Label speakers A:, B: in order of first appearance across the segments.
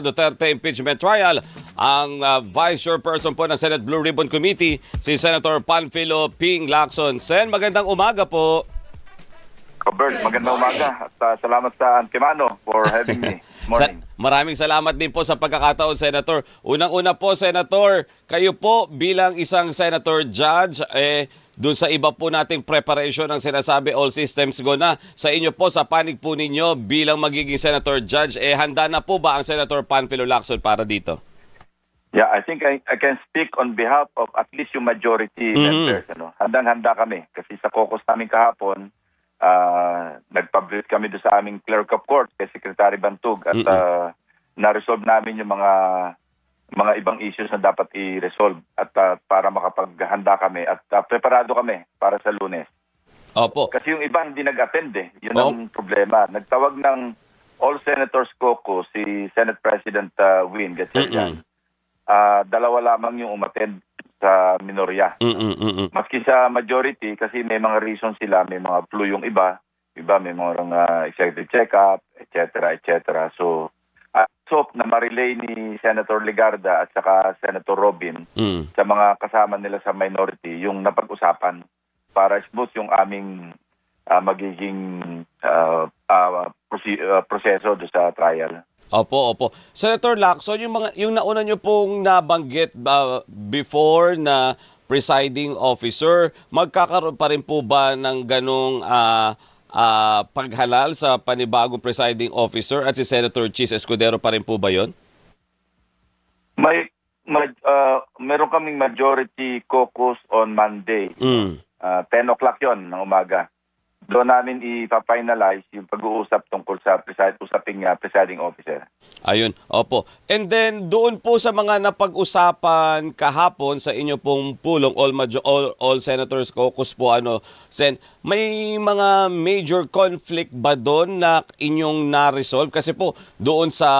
A: Duterte impeachment trial, ang Vice Chairperson po ng Senate Blue Ribbon Committee, si Senator Panfilo Ping Lacson. Sen, magandang umaga po.
B: Bert, magandang umaga at salamat sa Antimano for having me. Morning.
A: Maraming salamat din po sa pagkakataon, Senator. Unang-una po, Senator, kayo po bilang isang Senator Judge, doon sa iba po nating preparation ng sinasabi all systems go na. Sa inyo po, sa panig po ninyo bilang magiging Senator Judge, handa na po ba ang Senator Panfilo Lacson para dito?
B: Yeah, I think I can speak on behalf of at least yung majority members. Handang-handa kami kasi sa caucus namin kahapon, nag-publish kami doon sa aming clerk of court kay Secretary Bantug at na-resolve namin yung mga ibang issues na dapat i-resolve at para makapaghanda kami at preparado kami para sa Lunes.
A: Opo.
B: Kasi yung iba hindi nag-attend Yun ang problema. Nagtawag ng All Senators Caucus si Senate President Win Gatchalian. Dalawa lamang yung umattend sa minorya. Maski sa majority kasi may mga reasons sila, may mga flu yung iba may mga executive check-up, etc. So, hope na ma-relay ni Senator Legarda at saka Senator Robin sa mga kasama nila sa minority yung napag-usapan para smooth yung aming magiging proseso do sa trial.
A: Opo. Senator Lacson, yung nauna nyo pong nabanggit before na presiding officer, magkakaroon pa rin po ba ng ganong paghalal sa panibagong presiding officer at si Senator Chis Escudero pa rin po ba yun?
B: Meron kaming majority caucus on Monday. 10 o'clock yon ng umaga. Doon namin ipa-finalize yung pag-uusap tungkol sa usaping presiding officer.
A: Ayun, opo. And then doon po sa mga napag-usapan kahapon sa inyo pong pulong all senators caucus po Sen, may mga major conflict ba doon na inyong na-resolve? Kasi po doon sa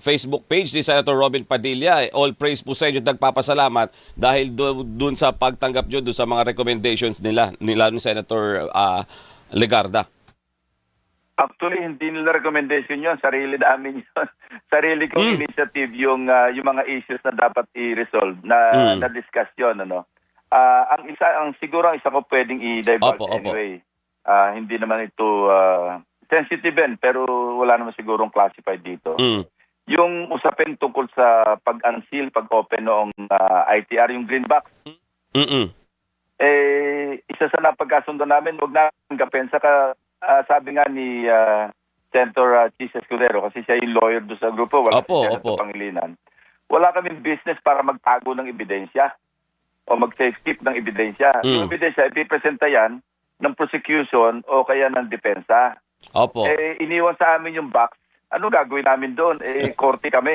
A: Facebook page ni Senator Robin Padilla, all praise po sa inyo at nagpapasalamat dahil doon sa pagtanggap nyo doon sa mga recommendations nila ni Senator Legarda.
B: Actually, hindi nila recommendation yun. Sarili namin yun. Sarili kong initiative yung mga issues na dapat i-resolve na discuss yun. Siguro ang isa ko pwedeng i-divulge anyway. Hindi naman ito sensitive pero wala naman sigurong classified dito. Yung usapin tungkol sa pag-unseal, pag-open noong ITR, yung green box. Isa sa napagkasundo namin, huwag namin gapin. Saka sabi nga ni Senator Chis Escudero, kasi siya yung lawyer doon sa grupo, wala si Senator Pangilinan. Wala kaming business para magtago ng ebidensya o mag-safe keep ng ebidensya. Yung ebidensya, ipipresenta yan ng prosecution o kaya ng depensa.
A: Opo.
B: Iniwan sa amin yung box. Ano gagawin namin doon? Korte kami.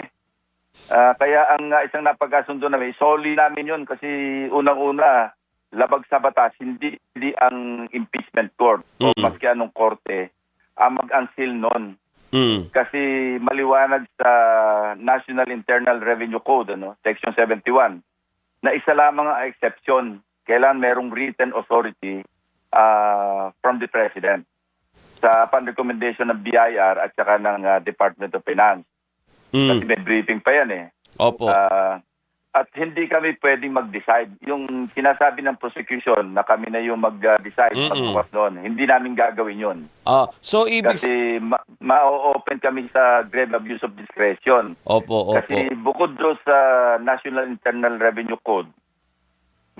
B: Kaya ang isang napagkasundo namin, soli namin yun kasi unang-una, labag sa batas, hindi ang impeachment court o maski anong korte mag-unseal nun. Kasi maliwanag sa National Internal Revenue Code, Section 71, na isa lamang ang exception, kailan merong written authority from the President sa pan-recommendation ng BIR at saka ng Department of Finance. Kasi may briefing pa yan
A: Opo.
B: At hindi kami pwedeng mag-decide. Yung sinasabi ng prosecution na kami na yung mag-decide, magbukas noon, hindi namin gagawin yun. Kasi ma-open kami sa grave abuse of discretion.
A: Opo.
B: Kasi bukod doon sa National Internal Revenue Code,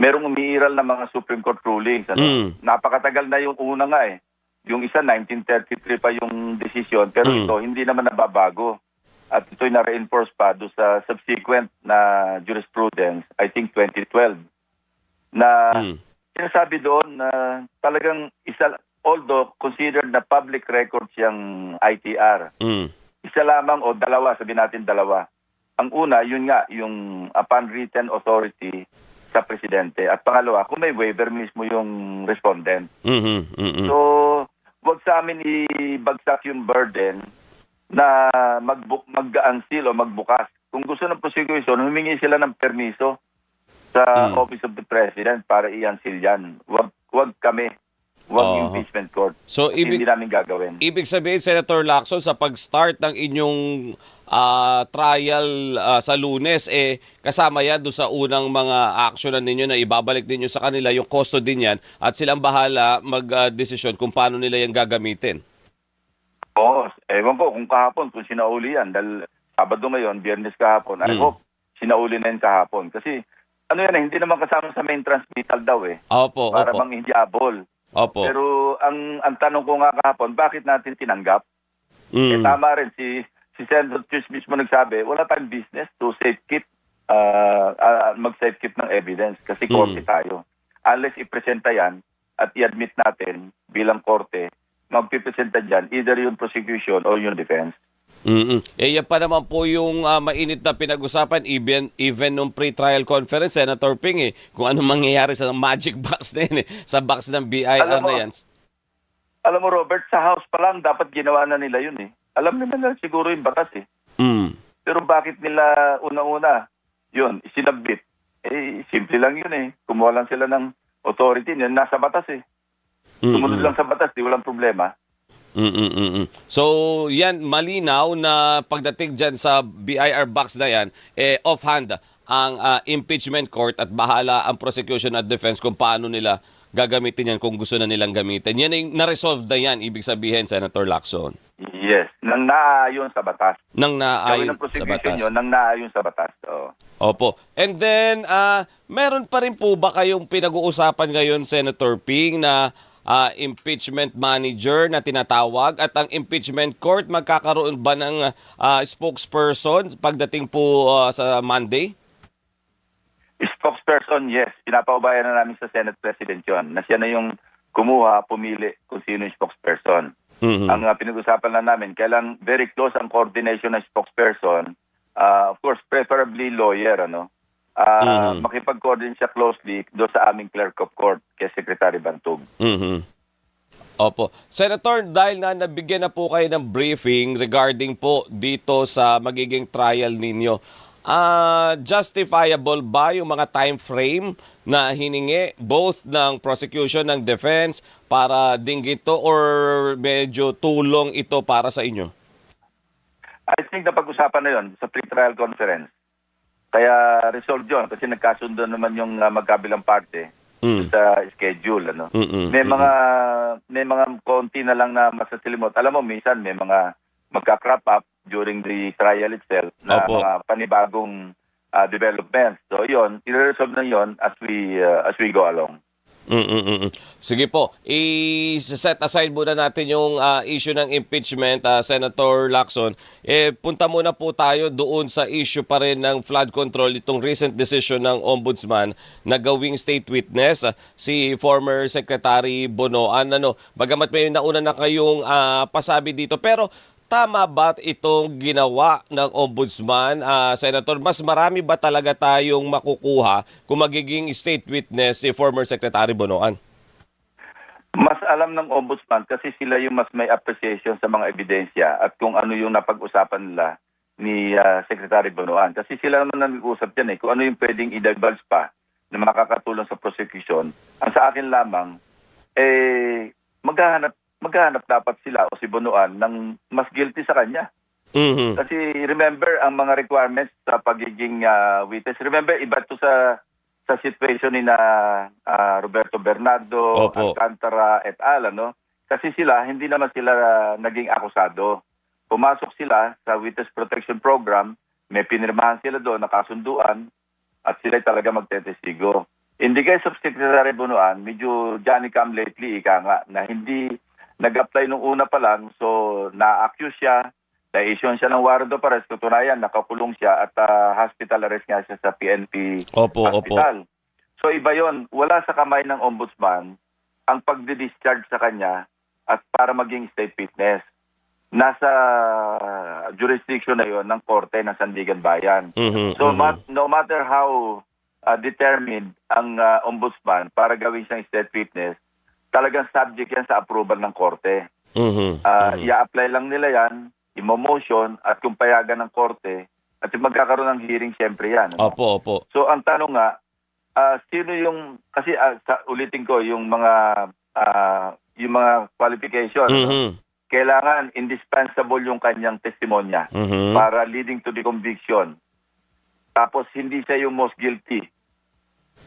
B: merong umiiral na mga Supreme Court rulings. Napakatagal na yung una nga Yung isa, 1933 pa yung decision, pero ito, hindi naman nababago. At ito'y na-reinforce pa doon sa subsequent na jurisprudence, I think 2012, na sinasabi doon na talagang although considered na public record siyang ITR, isa lamang o dalawa, sabihin natin dalawa. Ang una, yun nga, yung upon written authority sa presidente. At pangalawa, kung may waiver mismo yung respondent. So, wag sa amin ibagsak yung burden na mag-unseal o magbukas. Kung gusto ng prosecution, humingi sila ng permiso sa Office of the President para i-unseal yan. Wag kami. Huwag
A: Aha.
B: impeachment court.
A: So,
B: Kasi hindi namin gagawin.
A: Ibig sabihin, Senator Lacson, sa pag-start ng inyong trial sa Lunes, kasama yan doon sa unang mga actionan ninyo na ibabalik ninyo sa kanila yung custody niyan at silang bahala mag-desisyon kung paano nila yan gagamitin.
B: Oo, ewan ko kung kahapon, kung sinauli yan. Dahil Sabado ngayon, Biyernes kahapon. I hope sinauli na yun kahapon. Kasi ano yan, hindi naman kasama sa main transmittal daw
A: Opo,
B: para
A: opo.
B: bang hindi abol.
A: Opo.
B: Pero ang tanong ko nga kahapon, bakit natin tinanggap? Tama rin, si Senator Chus mismo nagsabi, wala tayong business to safekeep, mag-safekeep ng evidence kasi korte tayo. Unless ipresenta yan at i-admit natin bilang korte, magpipresenta dyan either yung prosecution or yung defense.
A: Yan pa naman po yung mainit na pinag-usapan even nung pre-trial conference, Senator Ping, kung anong mangyayari sa magic box na yun, sa box ng BIR na yan.
B: Alam mo, Robert, sa House pa lang dapat ginawa na nila yun Alam naman na siguro yung batas Pero bakit nila una-una yun, isinabit? Simple lang yun Kumuha lang sila ng authority, yan nasa batas Sumunod lang sa batas, di walang problema.
A: So, yan, malinaw na pagdating dyan sa BIR box na yan, offhand ang impeachment court at bahala ang prosecution at defense kung paano nila gagamitin yan kung gusto na nilang gamitin. Yan ay na-resolve na yan, ibig sabihin, Senator Lacson.
B: Yes, nang naaayon sa batas.
A: Nang
B: Gawin
A: naaayon
B: ng
A: sa
B: prosecution
A: batas.
B: yun, nang naaayon sa batas.
A: Opo. And then, meron pa rin po ba kayong pinag-uusapan ngayon, Senator Ping, na impeachment manager na tinatawag at ang impeachment court magkakaroon ba ng spokesperson pagdating po sa Monday?
B: Spokesperson, yes. Pinapaubayan na namin sa Senate President yun. Na siya na yung kumuha, pumili kung sino yung spokesperson. Ang pinag-usapan lang namin, kailan very close ang coordination ng spokesperson. Of course, preferably lawyer, makipag-coordinate siya closely doon sa aming clerk of court kay Secretary Bantog.
A: Opo. Senator, dahil na nabigyan na po kayo ng briefing regarding po dito sa magiging trial ninyo, justifiable ba yung mga time frame na hiningi both ng prosecution ng defense para dinggit to or medyo tulong ito para sa inyo?
B: I think napag-usapan na yon sa pre-trial conference. Kaya resolved yun kasi nagkasundo naman yung magkabilang parte sa schedule. May mga konti na lang na masasilimot. Alam mo, minsan may mga magka-crop up during the trial itself na mga panibagong developments. So yun, i-resolve na yun as we go along.
A: Sige po, i-set aside muna natin yung issue ng impeachment, Senator Lacson. Punta muna po tayo doon sa issue pa rin ng flood control, itong recent decision ng Ombudsman na gawing state witness si former Secretary Bonoan. Bagamat may nauna na kayong pasabi dito, pero tama ba itong ginawa ng Ombudsman, Senator? Mas marami ba talaga tayong makukuha kung magiging state witness si former Secretary Bonoan?
B: Mas alam ng Ombudsman kasi sila yung mas may appreciation sa mga ebidensya at kung ano yung napag-usapan nila ni Secretary Bonoan. Kasi sila naman nag-uusap dyan kung ano yung pwedeng i-divulge pa na makakatulong sa prosecution. Ang sa akin lamang, maghahanap dapat sila o si Bonoan ng mas guilty sa kanya. Kasi remember ang mga requirements sa pagiging witness. Remember, iba to sa situation ni Roberto Bernardo, Alcantara et al. Kasi hindi naman sila naging akusado. Pumasok sila sa Witness Protection Program, may pinirmahan sila doon, nakasunduan, at sila talaga magtetestigo. In the case of Secretary Bonoan, medyo Johnny come lately, na hindi nag-apply nung una pa lang, so na-accuse siya, na-issue siya ng warrant of arrest, katunayan, nakakulong siya at hospital arrest nga siya sa PNP Hospital. So iba yon, wala sa kamay ng Ombudsman ang pagdi-discharge sa kanya at para maging state witness. Nasa jurisdiction na yon ng Korte ng Sandigan Bayan. So no matter how determined ang Ombudsman para gawin siyang state witness, talagang subject yan sa approval ng Korte. I-apply lang nila yan, i-motion at kung payagan ng Korte at magkakaroon ng hearing siyempre yan. So ang tanong nga, sino yung, kasi ulitin ko, yung mga yung mga qualification.
A: Mhm.
B: Kailangan indispensable yung kanyang testimonya
A: Mhm.
B: para leading to the conviction. Tapos hindi siya yung most guilty.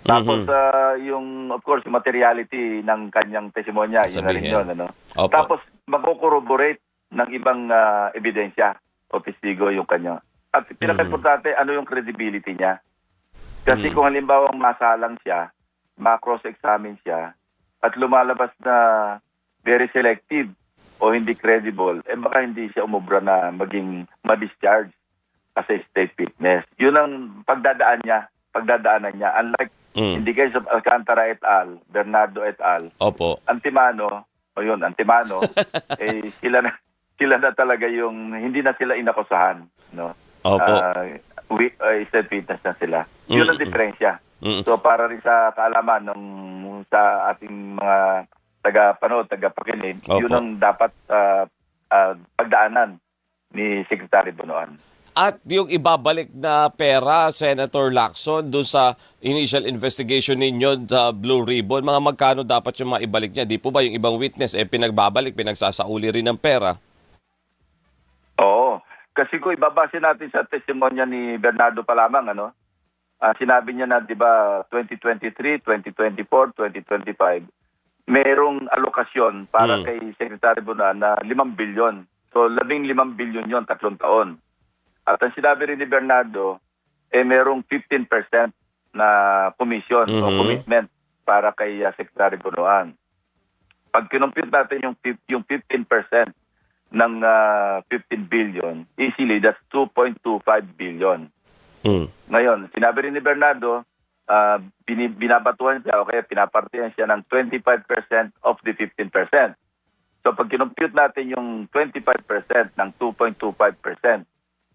B: Tapos yung of course yung materiality ng kanyang testimonya, yun na rin
A: Sabihin.
B: yun, ano.
A: Opo.
B: Tapos magko-corroborate ng ibang ebidensya o testigo yung kanya. At pinaka-importante, ano yung credibility niya. Kasi kung halimbawa masalang siya, ma-cross-examine siya, at lumalabas na very selective o hindi credible, baka hindi siya umubra na maging ma-discharge as a state witness. Yun ang pagdadaanan niya. Unlike in the case of Alcantara et al., Bernardo et al.,
A: Opo.
B: Antimano, sila na talaga yung, hindi na sila inakusahan, no?
A: Opo.
B: State witness na sila. Yun ang diferensya. So para rin sa kaalaman ng sa ating mga taga-panood, taga-pakinig,
A: Opo.
B: yun ang dapat pagdaanan ni Secretary Bonoan.
A: At yung ibabalik na pera, Senator Lacson, doon sa initial investigation ninyo sa Blue Ribbon, mga magkano dapat yung maibalik niya? Di po ba yung ibang witness, pinagbabalik, pinagsasauli rin ng pera?
B: Oo. Kasi kung ibabase natin sa testimonya ni Bernardo pa lamang, sinabi niya na, di ba, 2023, 2024, 2025, merong alokasyon para kay Secretary Bonoan na 5 bilyon. So, 15 bilyon yon 3 taon. At ang sinabi rin ni Bernardo, merong 15% na commission o commitment para kay Secretary Bonoan. Pag kinumpute natin yung 15% ng 15 billion, easily that's 2.25 billion. Ngayon, sinabi rin ni Bernardo, binabatuhan siya o kaya pinapartihan siya ng 25% of the 15%. So pag kinumpute natin yung 25% ng 2.25%,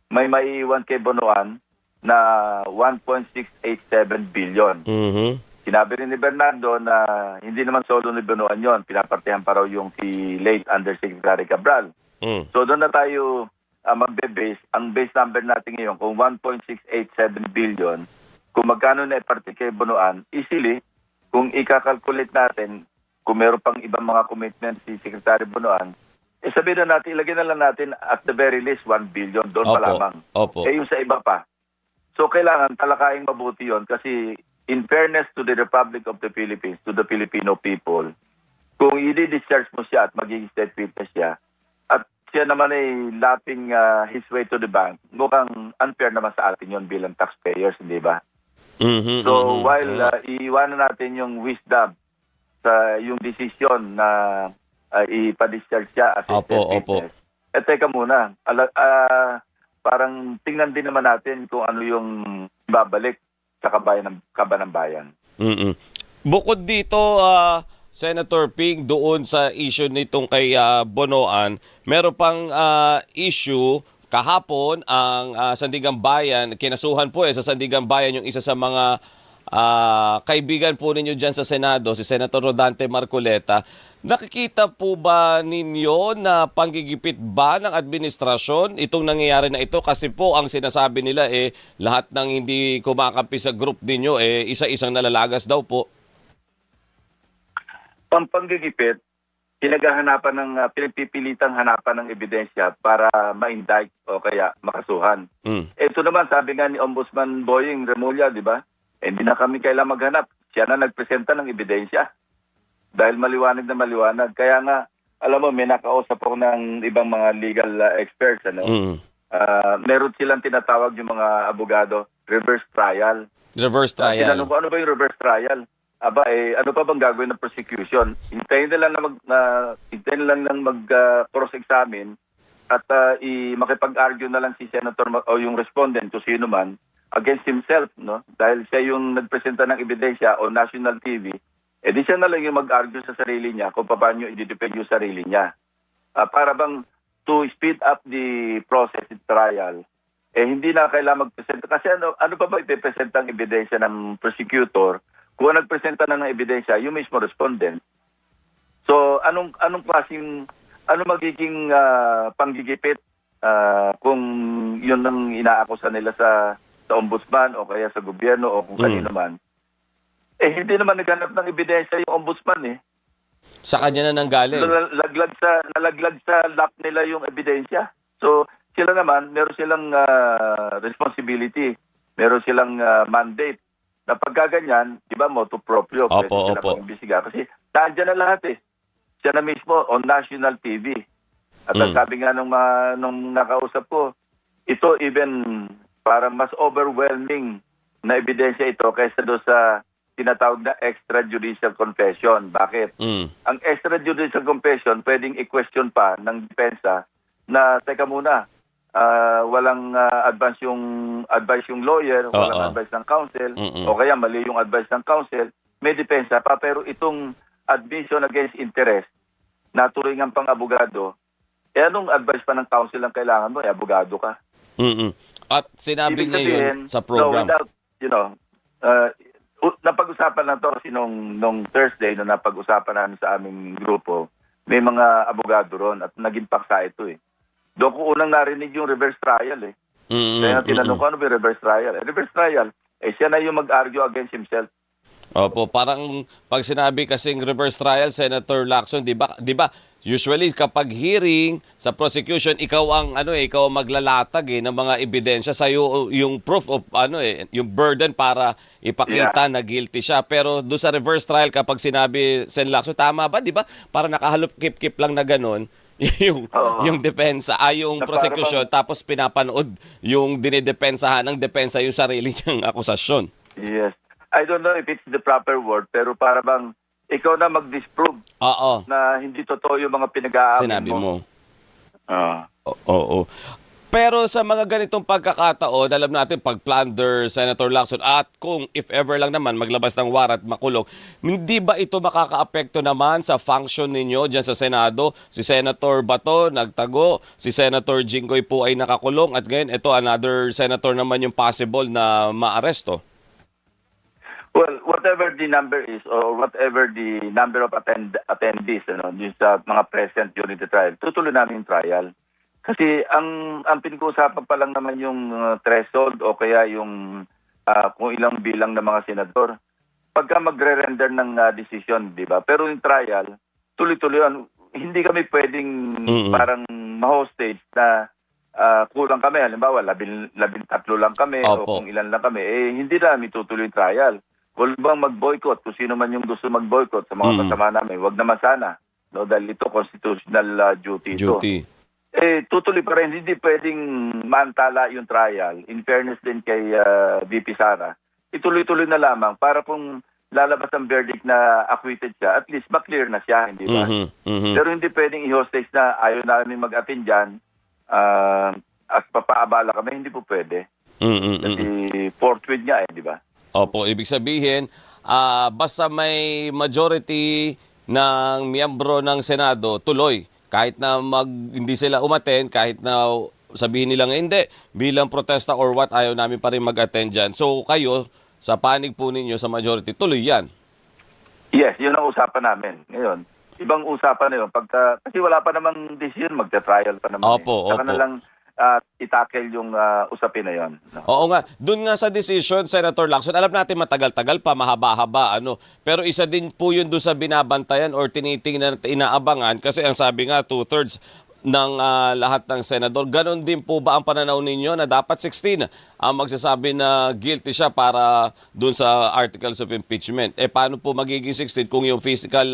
B: may maiiwan kay Bonoan na 1.687 billion. Sinabi rin ni Bernardo na hindi naman solo ni Bonoan yon, pinapartihan pa raw yung si late Undersecretary Cabral. So doon na tayo magbe-base. Ang base number natin ngayon, kung 1.687 billion, kung magkano na iparte kay Bonoan, easily, kung ikakalculate natin, kung meron pang ibang mga commitment si Secretary Bonoan, sabihin na natin, ilagay na lang natin at the very least 1 billion doon pa lamang.
A: Opo.
B: Yung sa iba pa. So kailangan talakaing mabuti yon kasi in fairness to the Republic of the Philippines, to the Filipino people, kung i-discharge mo siya at magiging state witness siya, at siya naman ay lapping his way to the bank, mukhang unfair naman sa atin yon bilang taxpayers, hindi ba? So while iiwanan natin yung wisdom sa yung decision na ipa-discharge siya as a state witness. Teka muna, parang tingnan din naman natin kung ano yung babalik sa kaban ng bayan.
A: Bukod dito, Senator Ping, doon sa issue nitong kay Bonoan, meron pang issue kahapon ang Sandigang Bayan, kinasuhan po sa Sandigang Bayan yung isa sa mga kaibigan po ninyo dyan sa Senado, si Senator Rodante Marcoleta. Nakikita po ba ninyo na panggigipit ba ng administrasyon itong nangyayari na ito? Kasi po ang sinasabi nila lahat ng hindi kumakampi sa group ninyo isa-isang nalalagas daw po.
B: Panggigipit, pinagpipilitang hanapan ng ebidensya para ma-indict o kaya makasuhan. Ito naman, sabi nga ni Ombudsman Boying Remulla, di ba? Hindi na kami kailangan maghanap. Siya na nagpresenta ng ebidensya. Dahil maliwanag na maliwanag. Kaya nga, alam mo, may nakausap ako ng ibang mga legal experts. Meron silang tinatawag yung mga abogado, reverse trial.
A: Reverse trial.
B: Tinanong ko, ano ba yung reverse trial? Ano pa bang gagawin ng prosecution? Hintayin na lang mag-cross-examine at makipag-argue na lang si Senator o yung respondent o sino man against himself, no? Dahil siya yung nagpresenta ng ebidensya o national TV, di siya na lang yung mag-argue sa sarili niya kung paano i-defend yung sarili niya. Para bang to speed up the process in trial, hindi na kailangan magpresenta. Kasi ano pa ba ipipresenta ang ebidensya ng prosecutor kung nagpresenta na ng ebidensya, yung mismo respondent. So, anong magiging panggigipit kung yun ang inaakusa nila sa ombudsman o kaya sa gobyerno o kung kanino man. Hindi naman naghanap ng ebidensya yung ombudsman
A: Sa kanya na nanggaling.
B: Nalaglag sa lap nila yung ebidensya. So, sila naman, meron silang responsibility, meron silang mandate. Na pagkaganyan, di ba, motu proprio, pwede sila mag-imbestiga. Kasi nandiyan na lahat eh. Siya na mismo on national TV. At ang sabi nga nung nakausap ko, ito even parang mas overwhelming na ebidensya ito kaysa doon sa tinatawag na extrajudicial confession. Bakit? Ang extrajudicial confession, pwedeng i-question pa ng depensa na, teka muna, walang advice yung lawyer, walang advice ng counsel, o kaya mali yung advice ng counsel, may depensa pa. Pero itong admission against interest, naturingan pang abogado, anong advice pa ng counsel ang kailangan mo? Abogado ka.
A: At sinabi
B: Ibig
A: niya yun
B: sabihin,
A: sa program.
B: without, napag-usapan na to kasi nung Thursday, nung napag-usapan namin sa aming grupo, may mga abogado ron at naging paksa ito eh. Doon ko unang narinig yung reverse trial eh. Kaya tinanong ko, ano ba yung reverse trial? Reverse trial, siya na yung mag-argue against himself.
A: Opo, parang pag sinabi kasing reverse trial, Senator Lacson, 'di ba? Usually kapag hearing sa prosecution, ikaw ang maglalatag ng mga ebidensya sa yung proof of yung burden para ipakita na guilty siya. Pero do sa reverse trial kapag sinabi Sen Lacson, tama ba, 'di ba? Para nakahalop kip-kip lang na ganun. yung depensa yung prosecution tapos pinapanood yung dinidepensahan ng depensa yung sarili niyang akusasyon.
B: Yes. I don't know if it's the proper word, pero para bang ikaw na mag-disprove na hindi totoo yung mga pinag-aamin
A: sinabi mo.
B: Oo.
A: Pero sa mga ganitong pagkakataon, alam natin pag plunder, Senator Lacson, at kung if ever lang naman maglabas ng warrant, makulong, hindi ba ito makaka-apekto naman sa function ninyo dyan sa Senado? Si Senator Bato nagtago, si Senator Jinggoy po ay nakakulong, at ngayon ito another senator naman yung possible na maaresto.
B: Well, whatever the number is or whatever the number of attendees yung sa mga present during the trial, tutuloy namin yung trial. Kasi ang pinag-uusapan pa lang naman yung threshold o kaya yung kung ilang bilang ng mga senador. Pagka magre-render ng decision, di ba? Pero yung trial, tuloy-tuloy yan. Hindi kami pwedeng parang ma-hostage na kulang kami. Halimbawa, 13 lang kami o kung ilan lang kami. Hindi namin tutuloy yung trial. Kung bang mag-boycott, kung sino man yung gusto mag-boycott sa mga kasama namin, wag naman sana. No, dahil ito constitutional duty ito. Tutuloy pa rin. Hindi pwedeng mantala yung trial. In fairness din kay VP Sara, ituloy-tuloy na lamang para kung lalabas ang verdict na acquitted siya, at least maklear na siya, hindi ba? Pero hindi pwedeng i-hostage na ayaw namin mag-attend dyan at papaabala kami. Hindi po pwede. Kasi forthwith nga di ba?
A: Opo, ibig sabihin, basta may majority ng miyembro ng Senado, tuloy. Kahit na hindi sila umattend, kahit na sabihin nilang hindi, bilang protesta or what, ayaw namin pa rin mag-attend dyan. So kayo, sa panig po ninyo sa majority, tuloy yan.
B: Yes, yun ang usapan namin. Ngayon, ibang usapan na yun. Kasi wala pa namang decision, magta-trial pa naman.
A: Opo.
B: Saka na lang itakel yung usapin na yun. No?
A: Oo nga. Doon nga sa decision, Senator Lacson, alam natin matagal-tagal pa, mahaba-haba. Pero isa din po yun doon sa binabantayan or tinitingnan at inaabangan kasi ang sabi nga, 2/3 ng lahat ng senador. Ganon din po ba ang pananaw ninyo na dapat 16 ang magsasabi na guilty siya para doon sa articles of impeachment? Paano po magiging 16 kung yung physical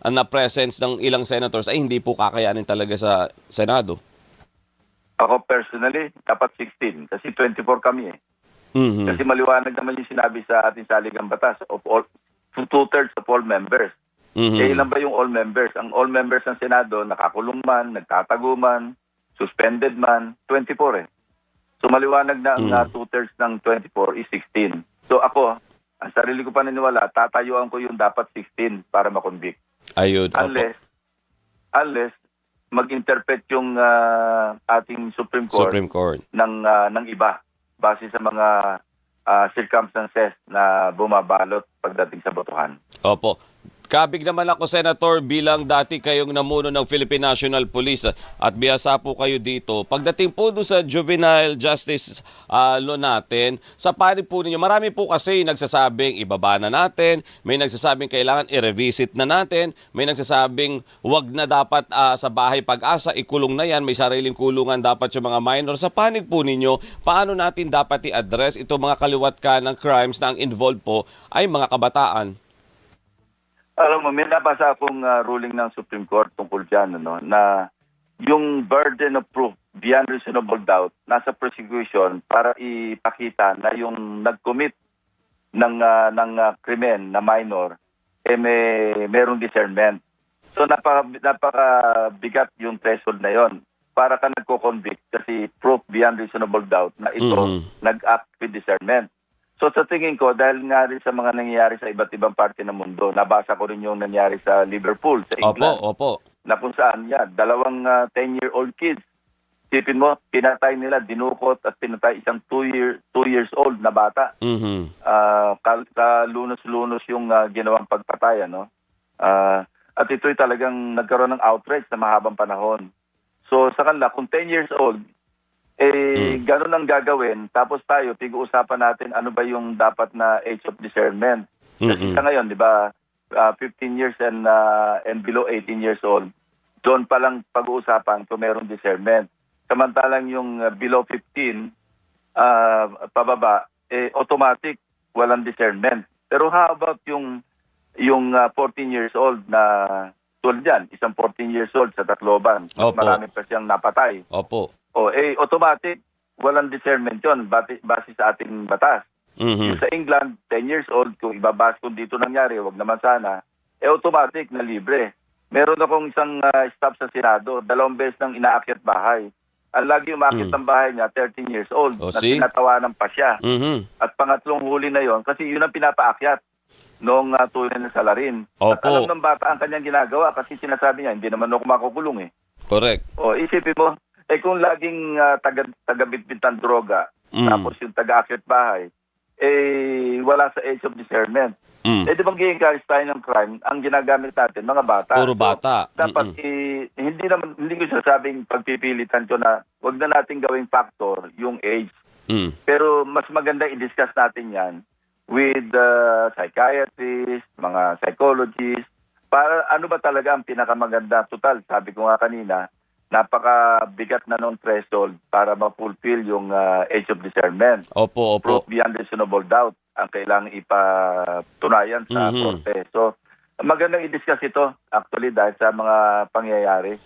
A: na presence ng ilang senators ay hindi po kakayanin talaga sa Senado?
B: Ako personally, dapat 16 kasi 24 kami Kasi maliwanag naman yung sinabi sa ating saligang batas of all 2/3 of all members. Ilan ba yung all members? Ang all members ng Senado, nakakulong man, nagtatago man, suspended man, 24 So maliwanag na ang 2/3 ng 24 is 16. So ako, ang sarili ko paniniwala, tatayuan ko yung dapat 16 para makonvict.
A: Ayun.
B: Unless mag-interpret yung ating Supreme Court, ng iba base sa mga circumstances na bumabalot pagdating sa botohan.
A: Opo. Kabig naman ako, Senator, bilang dati kayong namuno ng Philippine National Police at biyasa po kayo dito. Pagdating po doon sa juvenile justice law natin, sa panig po ninyo, marami po kasi nagsasabing ibaba na natin, may nagsasabing kailangan i-revisit na natin, may nagsasabing wag na dapat sa bahay pag-asa, ikulong na yan, may sariling kulungan dapat yung mga minor. Sa panig po ninyo, paano natin dapat i-address itong mga kaliwat ka ng crimes na ang involved po ay mga kabataan?
B: Alam mo, may nabasa akong ruling ng Supreme Court tungkol dyan, ano, na yung burden of proof beyond reasonable doubt nasa prosecution para ipakita na yung nag-commit ng krimen na minor, merong discernment. So napakabigat yung threshold na yon para ka nagko-convict kasi proof beyond reasonable doubt na ito nag-act with discernment. So sa tingin ko, dahil nga rin sa mga nangyayari sa iba't ibang parte ng mundo, nabasa ko rin yung nangyari sa Liverpool, sa England.
A: Opo.
B: Na kung saan yan, dalawang 10-year-old kids. Sipin mo, pinatay nila, dinukot at pinatay isang 2 years old na bata. Kalunos-lunos yung ginawang pagpatay, ano? At ito'y talagang nagkaroon ng outrage na mahabang panahon. So sa kanila, kung 10 years old, gano'n ang gagawin, tapos tayo, tig-uusapan natin ano ba yung dapat na age of discernment. Kasi sa ngayon, di ba, 15 years and below 18 years old, doon pa lang pag-uusapan kung merong discernment. Samantalang yung below 15, pababa, automatic, walang discernment. Pero how about yung 14 years old na tulad dyan, isang 14 years old sa Tacloban, marami pa siyang napatay.
A: Opo.
B: Automatic, walang discernment yun base sa ating batas. Yung sa England, 10 years old, kung ibabas kung dito nangyari, wag naman sana, automatic na libre. Meron akong isang staff sa Senado, 2 beses nang inaakyat bahay. Ang lagi umakyat ng bahay niya, 13 years old, na tinatawanan pa siya. At pangatlong huli na yon kasi yun ang pinapaakyat noong tunay na salarin. At alam ng bata ang kanyang ginagawa kasi sinasabi niya, hindi naman ako makukulong eh.
A: Correct.
B: Isipin mo, kung laging taga-bitbit ng droga, tapos yung taga-akyat bahay, wala sa age of discernment. Di bang i-encourage tayo ng crime, ang ginagamit natin, mga bata.
A: Puro bata.
B: So, dapat, hindi ko sasabing pagpipilitan ko na wag na natin gawing factor yung age. Pero mas maganda i-discuss natin yan with psychiatrists, mga psychologists, para ano ba talaga ang pinakamaganda. Total, sabi ko nga kanina, napakabigat na nung threshold para ma-fulfill yung age of discernment.
A: Opo.
B: Proof beyond reasonable doubt ang kailangang ipatunayan sa korte. So, magandang i-discuss ito actually dahil sa mga pangyayari.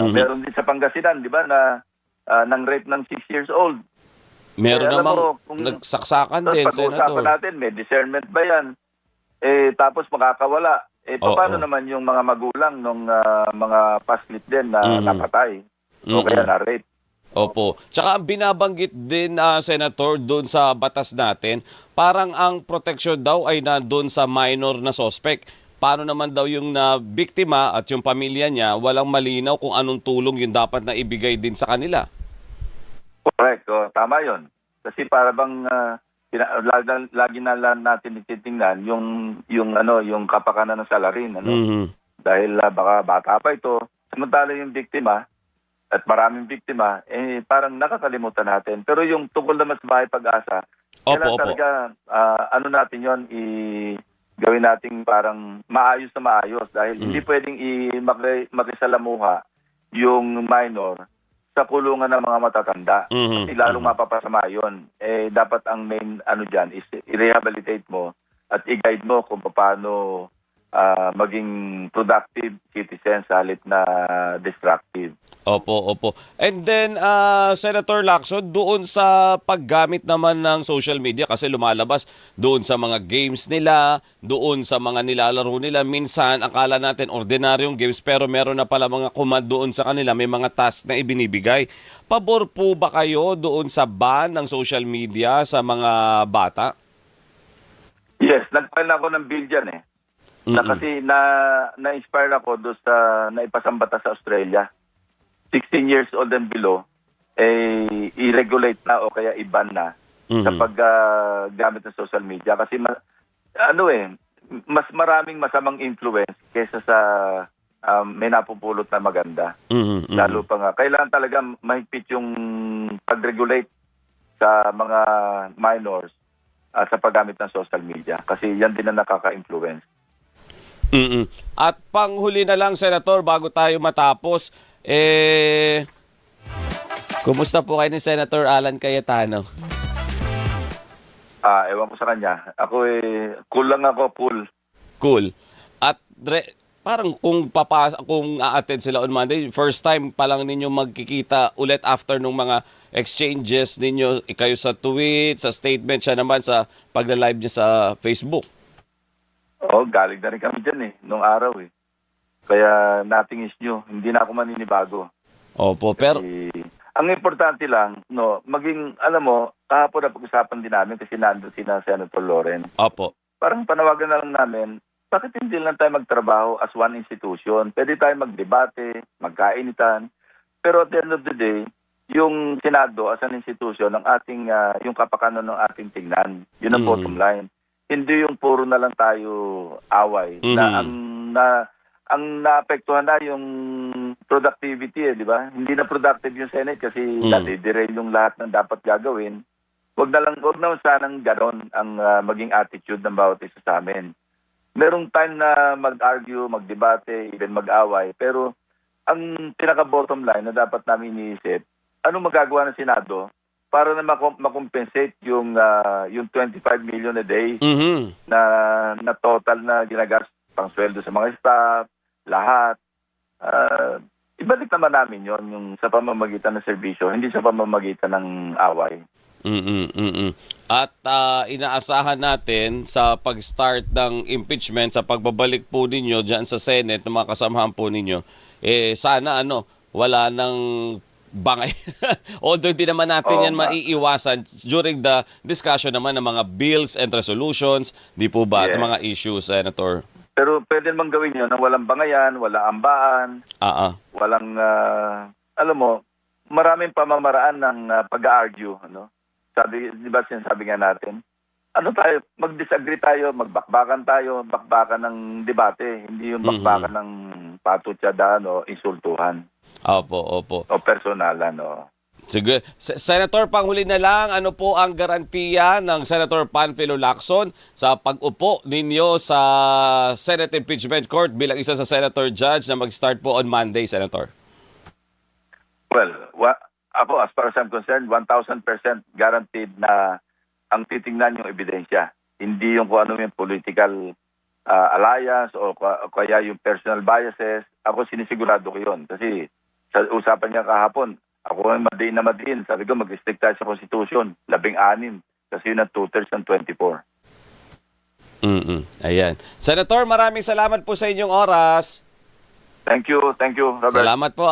B: Meron din sa Pangasinan, di ba, na nang rape ng 6 years old.
A: Meron namang nagsaksakan din, Senator.
B: Pag-uusapan natin, may discernment ba yan? Tapos makakawala. Paano naman yung mga magulang ng mga paslit din na napatay o kaya na-rape?
A: Opo. Tsaka ang binabanggit din, Senator, doon sa batas natin, parang ang protection daw ay nandun sa minor na suspect. Paano naman daw yung biktima at yung pamilya niya, walang malinaw kung anong tulong yung dapat na ibigay din sa kanila?
B: Correct. Tama yon. Kasi para bang lagi na lang natin ititingnan yung kapakanan ng salarin, dahil baka bata pa ito. Samantala yung biktima at maraming biktima, parang nakakalimutan natin. Pero yung tungkol naman sa bahay pag-asa, kailangan talaga ano natin yon, gawin natin parang maayos na maayos dahil hindi pwedeng makisalamuha yung minor sa kulungan ng mga matatanda. Kasi lalong mapapasama yun. Dapat ang main dyan is i-rehabilitate mo at i-guide mo kung paano maging productive citizen sa halip na destructive.
A: Opo. And then, Senator Lacson, doon sa paggamit naman ng social media, kasi lumalabas doon sa mga games nila, doon sa mga nilalaro nila, minsan akala natin ordinaryong games pero meron na pala mga command doon sa kanila, may mga task na ibinibigay. Pabor po ba kayo doon sa ban ng social media sa mga bata?
B: Yes, nag-file ako ng bill dyan kasi na-inspire ako doon sa naipasambata sa Australia. 16 years old and below, i-regulate na o kaya i-ban na sa paggamit ng social media. Kasi mas maraming masamang influence kaysa sa may napupulot na maganda. Lalo pa nga, kailangan talaga mahigpit yung pag-regulate sa mga minors sa paggamit ng social media kasi yan din ang nakaka-influence.
A: At panghuli na lang, Senator, bago tayo matapos, kumusta po kayo ni Senator Alan Cayetano?
B: Ewan ko sa kanya. Ako cool lang ako, cool.
A: Cool. At parang kung a-attend sila on Monday, first time pa lang ninyo magkikita ulit after nung mga exchanges ninyo, kayo sa tweet, sa statement, siya naman sa pagla-live niya sa Facebook.
B: Galing na rin kami dyan nung araw Kaya nothing is new. Hindi na ako maninibago.
A: Opo, pero
B: Ang importante lang, maging, alam mo, kahapon na pag-usapan din namin kasi nandun si Senator Loren.
A: opo.
B: Parang panawagan na lang namin, bakit hindi lang tayo magtrabaho as one institution? Pwede tayo magdebate, magkainitan. Pero at the end of the day, yung Senado as an institution, ng ating, yung kapakanan ng ating tingnan, yun ang bottom line. Hindi yung puro na lang tayo away. Ang naapektuhan na yung productivity di ba? Hindi na productive yung Senate kasi nade-derail yung lahat ng dapat gagawin. Wag na sanang ganon ang maging attitude ng bawat isa sa amin. Merong time na mag-argue, magdebate, even mag-away. Pero ang pinaka-bottom line na dapat namin iniisip, ano magagawa ng Senado para na makompensate yung 25 million a day na total na ginagastos pang sweldo sa mga staff, lahat. Ibalik naman namin yon yung sa pamamagitan ng serbisyo, hindi sa pamamagitan ng away. At inaasahan natin sa pag-start ng impeachment, sa pagbabalik po ninyo dyan sa Senate, ng mga kasamahan po ninyo, sana wala nang bangay. Although di naman natin yan maiiwasan during the discussion naman ng mga bills and resolutions, di po ba? At mga issues, Senator. Pero pwede naman gawin yun na walang bangayan, walang ambaan, walang, alam mo, maraming pamamaraan ng pag-argue. Sabi, di ba sinasabi nga natin, mag-disagree tayo, magbakbakan tayo, bakbakan ng debate, hindi yung bakbakan ng patutsyadan o insultuhan.
A: Opo.
B: O personalan,
A: Sige. Senator, panghuli na lang, ano po ang garantiya ng Senator Panfilo Lacson sa pag-upo ninyo sa Senate Impeachment Court bilang isa sa Senator Judge na mag-start po on Monday, Senator?
B: Well, ako, as far as I'm concerned, 1,000% guaranteed na ang titingnan yung ebidensya. Hindi yung kung ano yung political alliance o kaya yung personal biases. Ako sinisigurado ko yun. Kasi sa usapan niya kahapon, ako ay madiin. Sabi ko, mag-stick tayo sa Constitution. 16. Kasi yun ang 2/3 ng 24.
A: Ayan. Senator, maraming salamat po sa inyong oras.
B: Thank you, Robert.
A: Salamat po